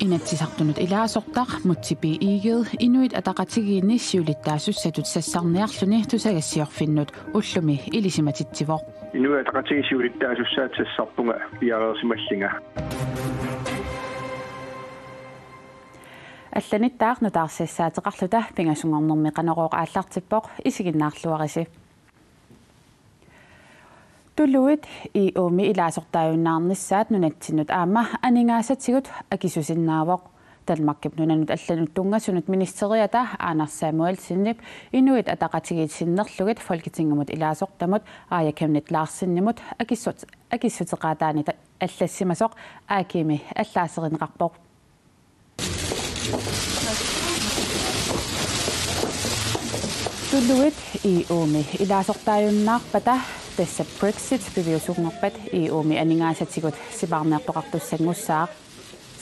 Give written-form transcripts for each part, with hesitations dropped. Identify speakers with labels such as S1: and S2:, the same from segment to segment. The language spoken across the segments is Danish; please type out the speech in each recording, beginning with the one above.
S1: inatsisartunut ilaasortaq mutsipiigiid inuit ataqatigiinni siulittaasusatut sassarniarluni tusagassiorfinnut ullumi ilisimatittivoq
S2: inuit ataqatigisiulittaasussaat sassarpunga piareersimallinga
S1: алланиттаарну таарсассаатеқарлута пингасунгорнэрми қанерооқ ааллартиппоқ исигиннаарлуарisi тулуит и оми илаасортааюннаарнissaат нунатсинут аама анингаасатсигут акисусиннаавоқ талмаккип нунанут алланут тунгасунут министериата Anders Samuelsenip инуит атақатигиитсиннерлугит folketingumut илаасортамут аякамнит лаарсиннимут акиссутеқаатаани аллассимасоқ аакими аллаасеринеқарпоқ тулуит и оми илаасортааюннаарпата тасса Brexit пивиусугнерпат и оми анингаасатсигут сипаарнеартоқартуссангуссаа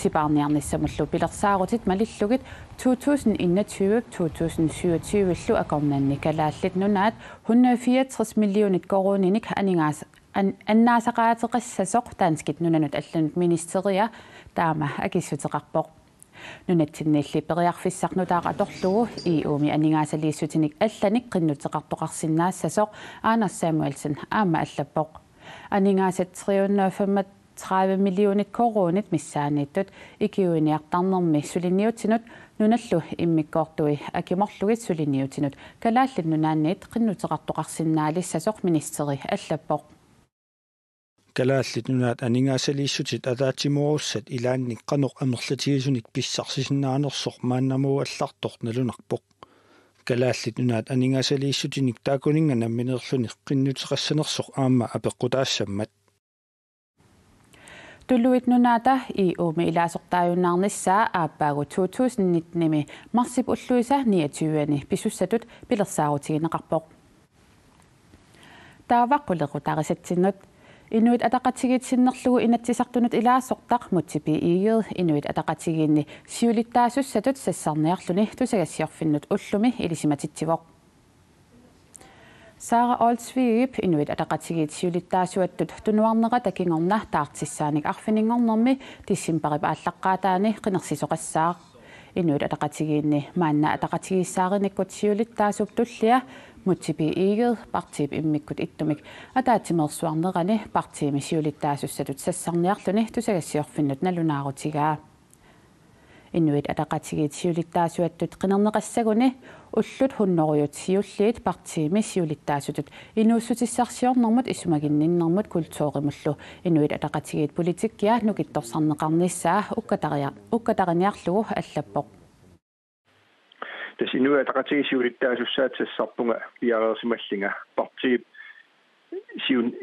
S1: сипаарниарниссамуллу пилерсаарутит малиллугит 2021-2027 акорнанни калааллит нунаат 164 миллионит корониник анингаас аннаасақаатеқассасоқ таанскит нунанут алланут министериа таама акиссутеқарпоқ нунатсиннилли периарфиссарнутаа аторлугу и оми анингаасалииссутиник алланик қиннутеқартоқарсинаассасоқ Anders Samuelsen аама аллаппоқ анингаасат 335 миллионит коронит миссааниттут икиуиниартарнерми сулиниутинут нуналлу иммиккоортуи акиморлугит сулиниутинут калааллит нунаанниит қиннутеқартоқарсинаалиссасоқ министери аллаппоқ
S3: калааллит нунаат анингаасалииссутит атаатимууруссат илаанник канеқ амерлатигисуник писсарсисиннаанерсоқ мааннамуу аллартоқ налунарпоқ калааллит нунаат анингаасалииссутиник таакунинга намминерлуни қиннутеқассанерсоқ аама апеққутаассаммат туллуит нунаата и оми илаасортааюннаарниссаа ааппаагу 2019 марсип уллуиса 29-ани писуссатут пилерсаарутигинеқарпоқ тааваққулеқутаарисатсиннут инуит атақатигиитсиннерлугу инатсисартунут илаассортақ мутсипиигиит инуит атақатигиинни сиулиттаасуссатут сассарниарлуни тусагассиорфиннут уллуми илисиматитсивоқ Sara Olsvig inuit ataqatigiit siulittaasuattut tunuarnera takingorna taartissaanik arfininngernermi tissimparip ааllaqqaataani qinersisoqassaaq inuit ataqatigiinni maanna ataqatigiissaarinnikkut siulittaasup tullia muttipiigiit partiip immikkut ittumik ataatimersuarnerani partiimi siulittaasussatut sassarniarluni tusagassiorfinnut nalunaarutigaa inuit ataqatigiit siulittaasuattut qinerneqassaguni уллут хуннорuyut сиуллиит партиими сиулиттаасутут инууссутиссарсиорнэрмут исумагинниннэрмут культууримуллу инуит атақатигиит политиккиа нукитторсарнеқарниссаа уккатариниарлугу аллаппоқ
S2: тас инуит атақатиги сиулиттаасуссаат сассарпунга пиареерсималлинга партиип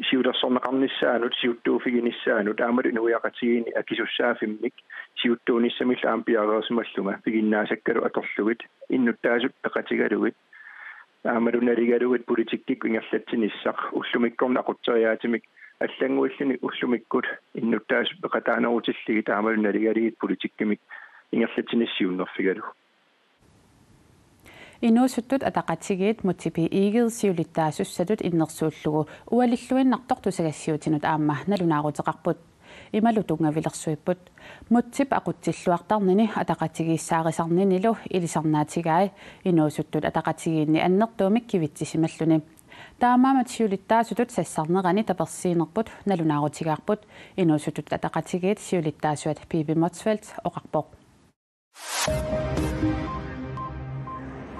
S2: сиудерсорнеқарниссаанут сиуттууфигиниссаанут аамат инуиақатигини акисуссаафиммик сиуттуунissамилла аам пиареерсималлунга пигиннаасаккалу аторлугит иннуттаасут пеқатигалугит аамалуналигалугит политиккик ингерлатсиниссақ уллумиккорна ақутсериаатимик аллангуиллини уллумиккут иннуттаасут пеқатаанерутиллигит аамалуналигалигит политиккимик ингерлатсиниссиуннерфигалу инуусуттут атақатигиит мутипиигиит сиулиттаасуссатут иннерсууллугу уалиллуиннартор тусагассиутинут аама налунаарутеқарпут ималу тунгавилерсуиппут мутсип ақутсиллуартарнини атақатигииссаарисарнинилу илисарнаатигаи инуусуттут атақатигиинни аннертуумик кивитсисималлуни таамаамат сиулиттаасутут сассарнерани таперсиинерпут налунаарутигаарпут инуусуттут атақатигиит сиулиттаасуат Пиби Мотсфелд оқарпоқ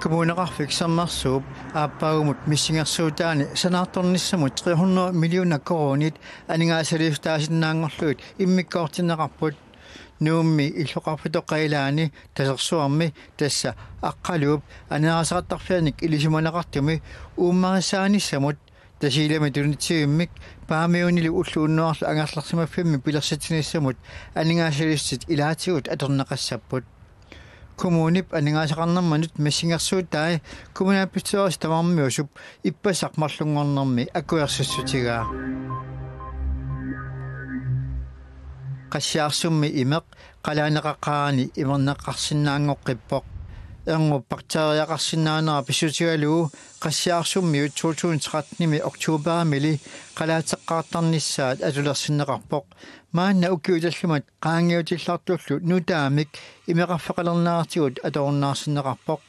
S4: Kommuneqarfiksermarsuup aappagumut missingersuutaani sanaartornissamut 300 milliona koronit aningaasaliustaasinnaangorluit immikkoortineqarput nuummi illoqarputoqailaani tasersuarmi tassa aqqaluup anaasaqattarfianik ilisumaneqartumi uummarisaanissamut tasiilami tunitsiguimmik paamiunilu ulluunnuarlu angarlarsimaffimmi pilersatinissamut aningaasaliustit ilaatigut atorneqassapput kommunip aningaasaqarnermanut massingersuutai kommunaapitsoris tamarmiusup ippasaqmarlungornermi akuersussutigaa qassiaarsummi imeq qalaaneqaqaani imerneqqarsinnaangoqqippoq Ernguppartaariaqarsinnaanera pissutigaluu qassiaarsummiut 2013 oktuuberamili qalaatеққартарнissaat атулерсиннеқарпоқ маанна уккиуталлумат qaangiutillартуллу нутаамик имеқарфеқалернааратигут аторуннаарсиннеқарпоқ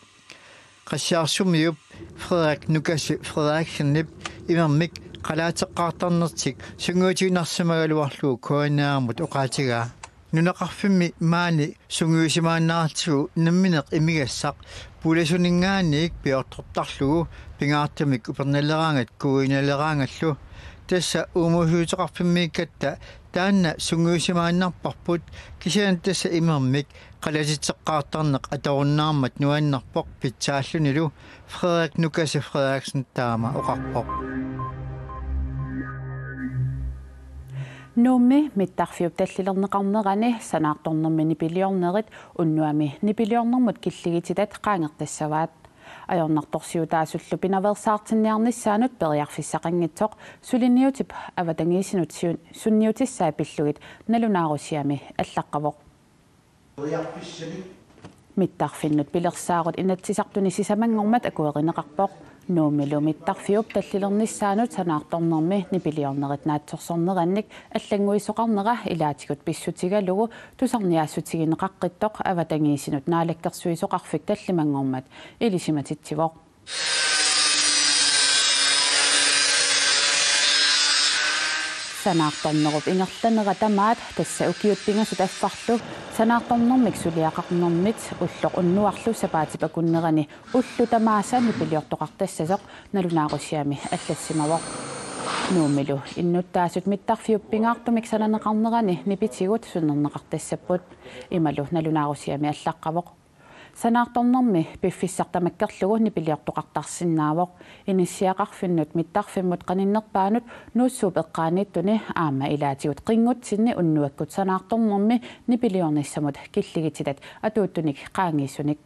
S4: qassiaarsummiup Frederik Nukasi Frederiksenip имермик qalaateqqaartarnertik sunguutiinarsimaгаluарлуу коинаамут оqaатигаа нунеқарфимми маани сунгуисимааннаартигу намминеқ имигассақ пуласунингаанник пиортортарлугу пингаартамик уперналераангат куиналераангаллу тасса уумусуутеқарфиммиккатта таанна сунгуисимааннарпарпут кисиан тасса имермик qalatitseqqaartarneq atorunnaarmat nuannarpoq pitsaallunilu Frederik Nukasi Frederiksen taama oqarpoq
S1: Nummi mittarfiup tallilerneqarnerani sanaartornermi nipiliornerit unnuami nipiliornermut killigititat qaangertassavaat ajornartorsiutaasullu pinaversaartinniarnissaanut periarfissaqanngitsoq suliniutip avatangiisinut sunniutissaa pillugit nalunaarusiami allaqqavoq mittarfinnut pilersaarut inatsisartuni sisamangormat akuerineqarpoq nuumilu mittarfiup tallilernissaanut sanaartornermi nipiliornerit naatsorsornerannik аллангуисоqarnera ilaatigut pissutigalugu tusarniaassutigineqaqqittoq avatangiisinut naalakkersuisoqarfik tallimangormat ilisimatittivoq sanaartornerup ingerlanera tamaat tassa ukiuttingasut affarlu sanaartornermik suliaqarnermit ulloq unnuarlu sapaatipakunnerani ullu tamaasani piliortoqartassasoq nalunaarusiami allassimawoq nuumilu innuttaasut mittarfiuppingaartumik sananeqarnerani nipitigut sunnerneqartassapput imalu nalunaarusiami allaqqavoq sanaartornermi piffissartamakkerlugu nipiliortoqartarsinnaavoq inissiaqarfinnut mittarfimmut qaninnerpaanut nuussuup eqqaaniittuni aama ilaatigut qinngutsinni unnuakkut sanaartornermi nipiliornissamut killigititat atuuttunik qaangiissunik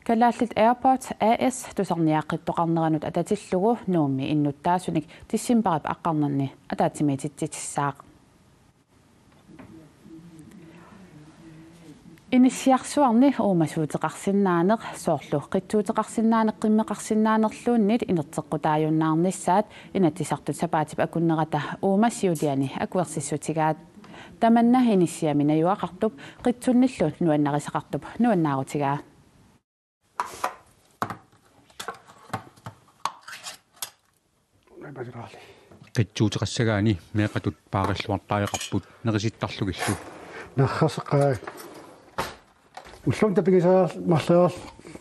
S1: Kalaallit Airport AS tusarniaqqittoqarneranut atatillugu nuummi innuttaasunik tissimparip aqqarnerni ataatimitittissaaq Inisiarsuarni uumasuuteqarsinnaaneq soorlu qittuuteqarsinnaaneq qimmeqarsinnaanerluunnit inerteqqutaajunnaarnissaat inatisartut sapaatip akunnerata uumasiuliani akuersissutigaat tamanna inisiamina yuaqartup qitsunnillu nuannarisaqartup nuannaarutigaa
S5: qitsuuteqassagaani meeqatut paarilluartaajaqarput nerisittarlugillu
S6: нархасеқаа уллум тапигисаа марлеер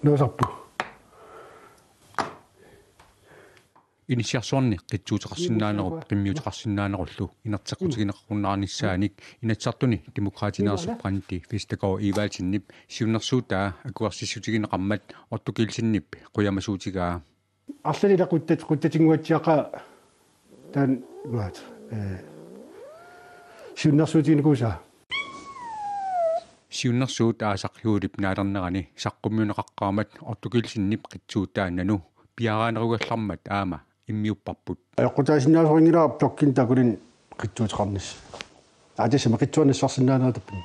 S6: нуусарпу
S5: initiationни qitsuuteqarsinnaanerup qimmiuteqarsinnaanerullu inerteqqutigineqarnaanisaanik inatsartuni demokraatineersupranti fistakoo iivaaltinnip siunnersuutaa akuarsissutigineqarmat ortukilsinnip quyamasuutigaa
S6: арлани лақуттатингуатсиақа таан маат сиуннерсуутигинекуса
S5: siunnersuut aasaqluulip naalernerani saqqummiuneqaqqaamat ortukilsinnip qitsuutaananu piaraanerugallarmat aama immiupparput
S6: эққутаасиннаасорингилаа плоккин такулин қитсуутеқарнис аатисама қитсуаннассарсиннаанератаппин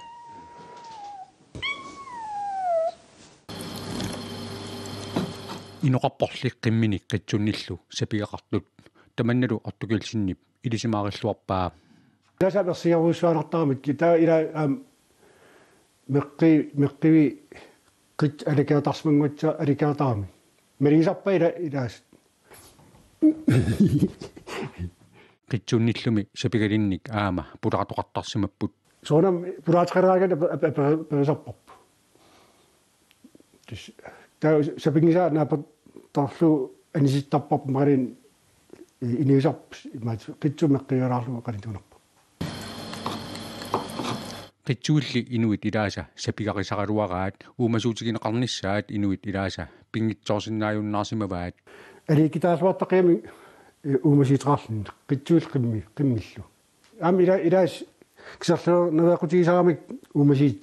S5: inoqarporliq qimminik qitsunnillu sapiqaqartut tamannalu ortukilsinnip ilisимаариллуарпаа
S6: тасаперсиаруссуанартарамик кита ила меққиви қит аликаатарсмангуатса аликаатарами мерисарпа илаас
S5: qitsunnillumi sapigalinnik aama pulaqatoqartarsimapпут
S6: соонам пулаатеқараагана пересарпарпу тис таа сапингисаа наапа торлу аниситтарпарпу марин иниусарп маат qitsumеққигалаарлуга қалитунарпу
S5: qitsuulli inuit ilaasa sapigarisaqaluaraat uumasuutigineqarnissaat inuit ilaasa pingitsoorsinnaajunnaarsimavaat
S6: аликитаасуартақиами уумасиитеқарлун qitsuul qimmillu аами илаас кисарлу навеқутигисарамик уумасиит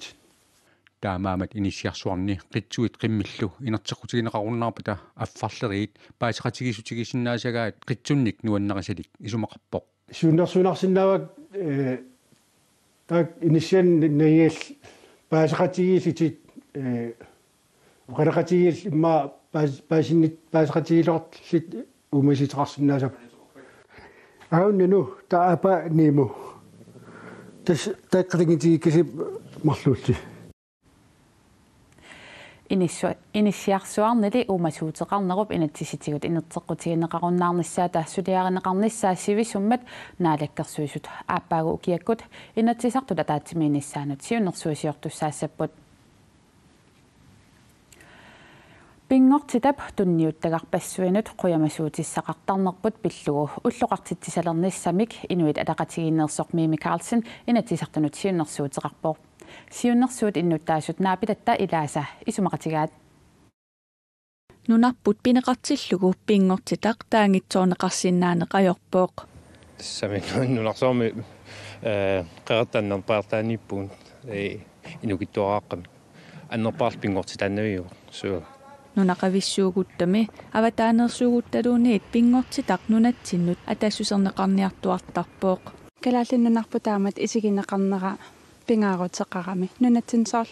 S5: таамаамат инисиарсуарни qitsuit qimmillu inerteqqutigineqarunnaarpata аффарлериит паасеқатигисутигисиннаасагаат qitsunnik nuannерисалик исумақарпоқ
S6: сиуннерсунарсиннаавак так инисиан наиал паасеқатигиситит qanaqatigil imma paasinnit paasaqatigilortlit umasitaqarsinnaasap aunnu taapa nimu tas taqqatingiti marlulli
S2: inisiarsuarnili uumasuuteqarnerup inatsisitigut inerteqqutigineqarunnaarnissaa taassuliarineqarnissaa sivisummat naalakkersuisut aappaagu ukiakkut inatsisartut ataatimiinissaanut siunersuisiortussaassaput pingortitap tunniuttagarpassuinut quyamasuutissaqartarnerput pillugu ulloqartittisalernissamik inuit ataqatigiinneersoq Mimi Carlsen inatsisartunut siunnersuuteqarpoq siunnersuut innuttaasut naapitatta ilaasa isumaqatigaat
S3: nunapput pineqartillugu pingortitaq taangitsoorneqarsinnaaneqajorpooq
S7: tassami nunarsoormi qeqartannerpaartaanippuun inukittuaraaqami annerpaarl pingortitaannaviu suu
S3: nunaqavissuuguttami avataanersuuguttaluuniit pingortitaq nunatsinnut ataassuserneqarniartuartarpooq
S8: kalaallinnunarputaamat isigineqarnera pingaaruteqarami nunatsinsoorl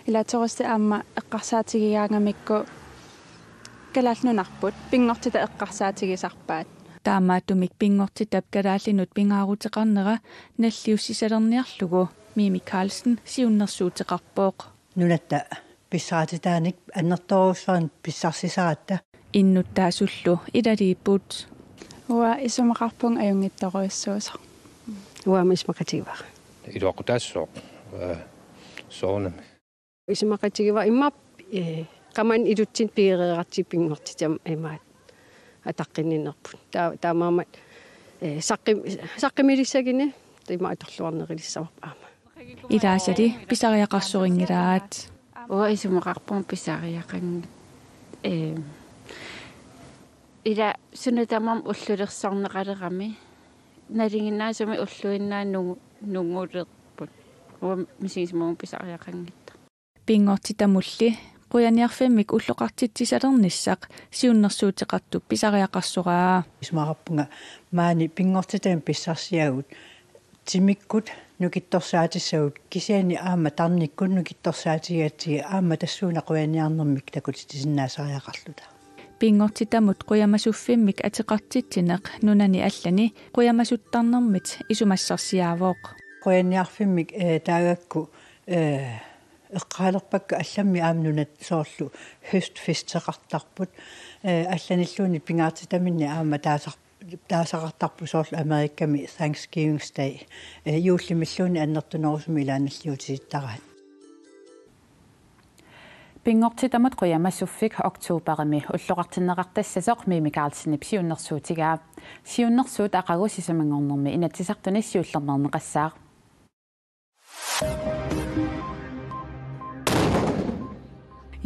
S8: ilaatoristi aamma eqqarsaatigigaangamikku kalaalnunarput pingortita eqqarsaatigisarpaat
S3: taamaatumik pingortitap kalaallinut pingaaruteqarnera nalliussisalerniarlugu Mimi Carlsen siunnersuuteqarpooq
S9: nunatta pissaatitaanik annertorussaan pissarsisaata
S3: innuttaasullu ilaliiput
S8: uа isumaqarpung ajungittoruissuusoq
S10: uama ismaqatigiva
S7: iluaqutaassooq soornami
S10: ismaqatigiva imma qaman ilutsin piireerartipingortitam imaat ataqqinninerput taamaamat saqqimilissagine ima atorluarnerilissavaq aama
S3: ilaasali pisariaqarsuringilaat
S2: uа isumaqarpung pisariaqang ila sunatamam ullulersarneqalerami nalinginnaasumi ulluinnaannugu nunguuleerput uа misiismuun pisariaqangitta
S3: pingortitamulli quyaniarfimmik ulloqartittisalernissaq siunnersuuteqartup pisariaqarsuraa
S9: ismaqarpunga maani pingortitam pissarsiagut timikkut nukittorsaatissagut kisiani aamma tarnikkut nukittorsaatigaatigi aamma tassuuna quyaniarnermik takutitisinnaasariaqarluta
S3: pingortitamut quyamasuuffimmik ateqartitsineq nunani allani quyamasuttарнэрмит isumassarsiaavooq
S9: quyaniarfimmik taagakku eqqaalerpakka allammi aamnunat soorlu høstfesteqartarput allanilluuni pingaartitaminni aamma taasaqartarpu soorlu Amerikkami Thanksgiving Day juullimilluuni annertunerusumi ilaanalliutisittaraat
S2: pingortitamat quyamassуффик октооберими уллоқартиннеқартассасоқ Mimi Carlsen псиуннэрсуутигаа сиуннэрсуут ақагусисамангорнэрми инатсисартуни сиуллернернеқассаа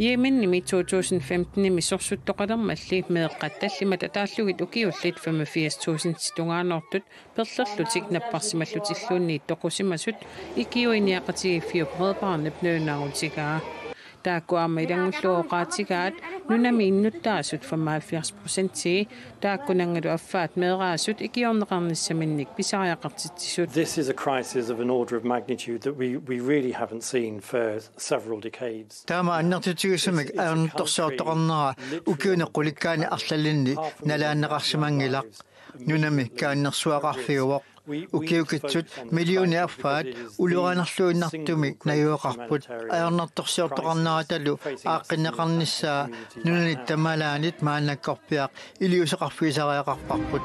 S11: Yemen i 2015 misorsuttоqalermalli meeqqattallimat ataallugit ukiullit 85.000 situngaanortut perlerlutik napparsimallutilluunni toqusimasut ikiuiniaqatigiiffiup redbarnep nønarutigaa taakkuaama ilangulluoqaatigaat nunami innuttaasut 75% taakkunangalu affaat meeraasut ikiorneqarnissaminnik pisariaqartitsisut.
S12: This is a crisis of an order of magnitude that we really haven't seen for several decades.
S4: Tama annartutigisumik aarntorsaartoqarnera ukiuneqqulikkaani arlallinni nalaanneqarsimangilaq nunami kaannersuaqarfiuvoq ukiukitsut millioni affaat uluranarluinnartumi najuoqarput aarnartorsiortoqarneratalu aaqqinneqarnissaa nunanit tamalaanit maannakkorpiaq iliuseqarfiisariaqarparput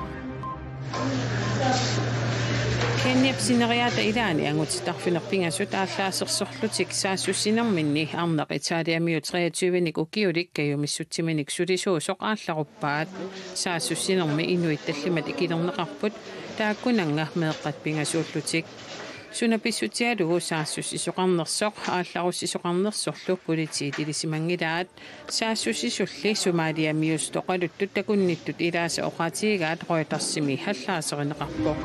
S11: Kenniapsineriaata ilaani angutitarfinerpingasut aalлаасерсорлутик саассуссинерминни арнеқ Италиамиу 23-ник укиулик каюмиссутсиминик сулисуусоқ аалларуппаат саассуссинерми инуитталлимат икилернеқарпут тааккунанга меэққат пингасууллутик сунаписсутиалугу саассуссисоқарнерсоқ аалларуссисоқарнерсорлу политиит илисимангилаат саассуссисулли Сомалиамиус тоқалуттут такунниттут илааса оqaатигаат ройтарсими халлаасеринеқарпоқ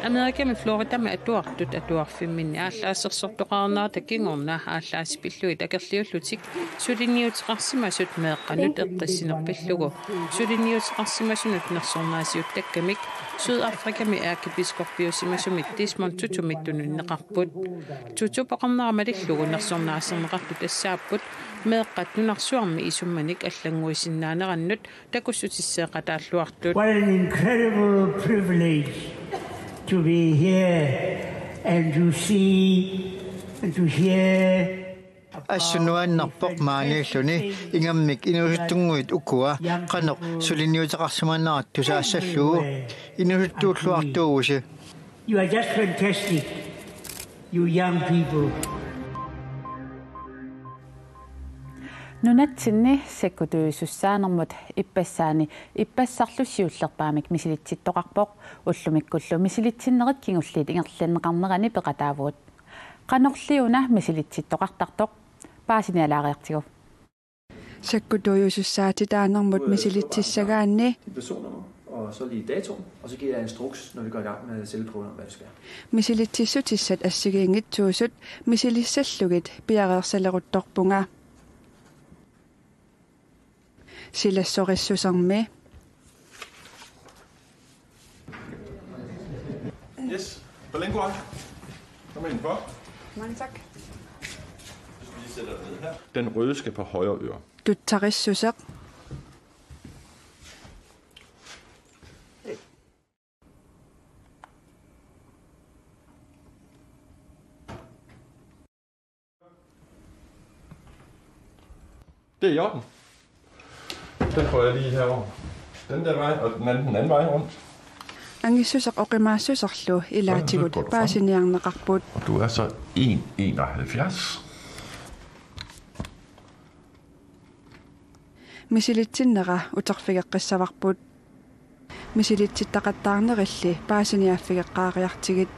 S11: Amerika med Florida med atuarfimminni ааллаассерсортоqarnaa такингорнаа ааллааспиллуи такерлиуллутик сулиниутеқарсимасут меэққанут эққиссинерпиллугу сулиниутеқарсимасунут нерсорнаасиут таккамик Sydafrika ærkebiskoppiusimасумит Desmond Tutu mittununneqarput Tutu paqarneramalillugu nersornaasserneqartu tassaapпут meeqqatnunarsuarmi isummanik аллангуисиннаанерannut takussutissеэqataалluartut.
S13: What an incredible privilege to be here and to see and to hear
S4: Assunuannarpoq maaniulluni ingammik inuhuttunguit ukua qanoq suliniuteqarsimannarat tusaassalluu inuhuttuulluartuugusi.
S13: You are just fantastic, you young people.
S2: Nunatsinni sekkutuisussaanarmut ippasaani ippassarlussiullerpaamik misilitsittoqarpoq ullumikkullu misilitsinnerit kingulliit ingerlanneqarnerani peqataavuut qanorliuna misilitsittoqartartoq paasinialaariartigu
S8: sekkutuisussaatitaanermut misilitsissagaanni
S14: og så lige datoen, og så giver jeg instruks, når vi går i gang med celleprøven om, hvad vi skal.
S8: Misilitsissutissat assigiingitsuusut misilissallugit piareersaleruttorpunga silassorissusarmi.
S15: Yes, Berlingo. Kom indenfor.
S8: Mange tak.
S15: Den røde skal på højre øre.
S8: Duttarissusaq.
S15: Det er i orden. Den får jeg lige herover. Den der vej, og den anden vej rundt.
S8: Angissusaq oqimaassusarlu ilaatigut paasiniarneqarput.
S15: Du er så 1,71.
S8: Misilitsinera utarfigeqqissavarput. Misilitsittaqattaarnerilli paasiniaffigeqqaariartigit.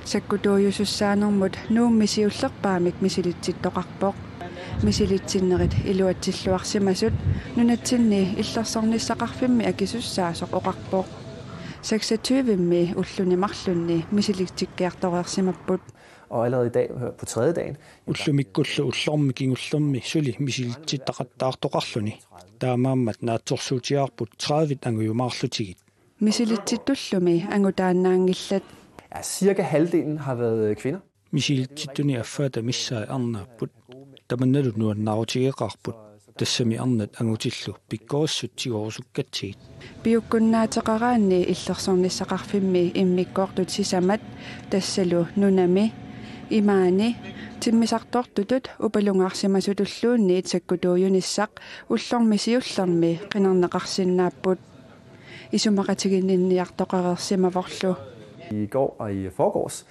S8: Sakkutuujusussaanermut nuummisiullerpaamik misilitsittoqarpoq. Misilitsinnerit iluatsilluarsimasut nunatsinni illersornissaqarfimmi akisussaasoq oqarpoq 26-mi ullunimarlunni misilitsikkiartoreersimapput.
S14: Og allerede i dag på tredje dagen
S6: ullumikkullu ullormi kingullormi suli misilitsitaqattaartoqarluni taamaammat naatsorsuutiarput 30 angujumaarlutigit
S8: misilitsittullumi angutaannaangillat.
S14: Ja, cirka halvdelen har været kvinder.
S6: Misilitsituni affaata missaa arnaapput tamannalut nuannarutigeqarput tassami arnat angutillu pikkorussutsigorusukkatsiit
S8: piukkunnaateqaraanni illersornissaqarfimmi immikkoortut sisamat tassalu nunami imaani timmisartortutut upalungaarsimasutulluunni itsakkutuujunissaq ullormisiullermi qinarneqarsinnaapput isumaqatiginninniartoqareersimavorlu.
S14: I går og i forgårs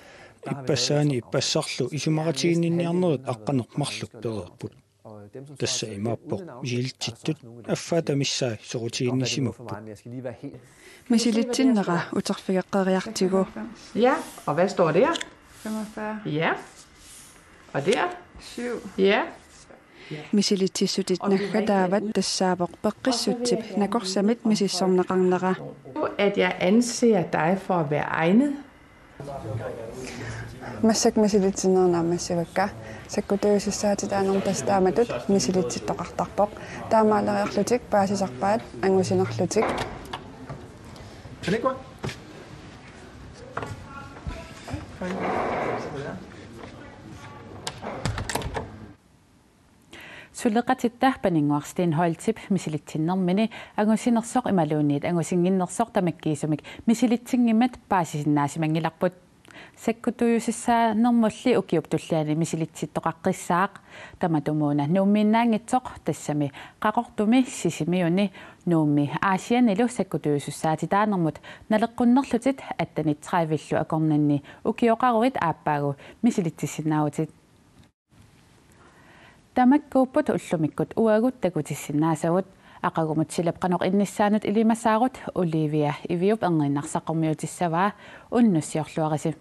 S6: ippasaani ippassarlu isumaqatiginninniarnerit aqqanermarluk pereerput tassa imaappoq misilitsitut affaata missaa sorutiinnissimupput
S8: misilitsinera utarfigeqqeriartigu.
S16: Ja, og hvad står der?
S8: 45.
S16: Ja. Og der?
S8: 7.
S16: Ja.
S8: Misilitsissutit naggadaavat tassaapoq peqqissutip nakorsamit misissorneqarnera.
S16: At jeg anser dig for at være egnet.
S8: Massak misilitsinernaamassigakka sakkutuusussaatitaanertas taamatut misilitsittoqartarpoq taamaaleriarlutik paasisarpaat angusinerlutik.
S14: Berlingo.
S2: Sulleqatittah paninguarstiin hoiltip misilitsinnermini angusinersoq imaluunniit angusinginnersoq tamakkiisumik misilitsinngimmat paasisinnaasimangilarput sakkutuujusissaanermulli ukiuptulliani misilitsittoqaqqissaaq tamatumuuna nuummiinnaangitsoq tassami qaqortumi sisimiuni nuummi aasianilu sakkutuujussaatitaanermut naleqqunnerlutit attanit 30 akornanni ukioqaruit aappaagu misilitsissinnaautit tamakkuupput ullumikkut uagut takutissinnaasagut aqagumut silapqanoq innissaanut ilimassaarut Olivia Iviup ernginnarsaqormiutissavaa unnussiorluarisi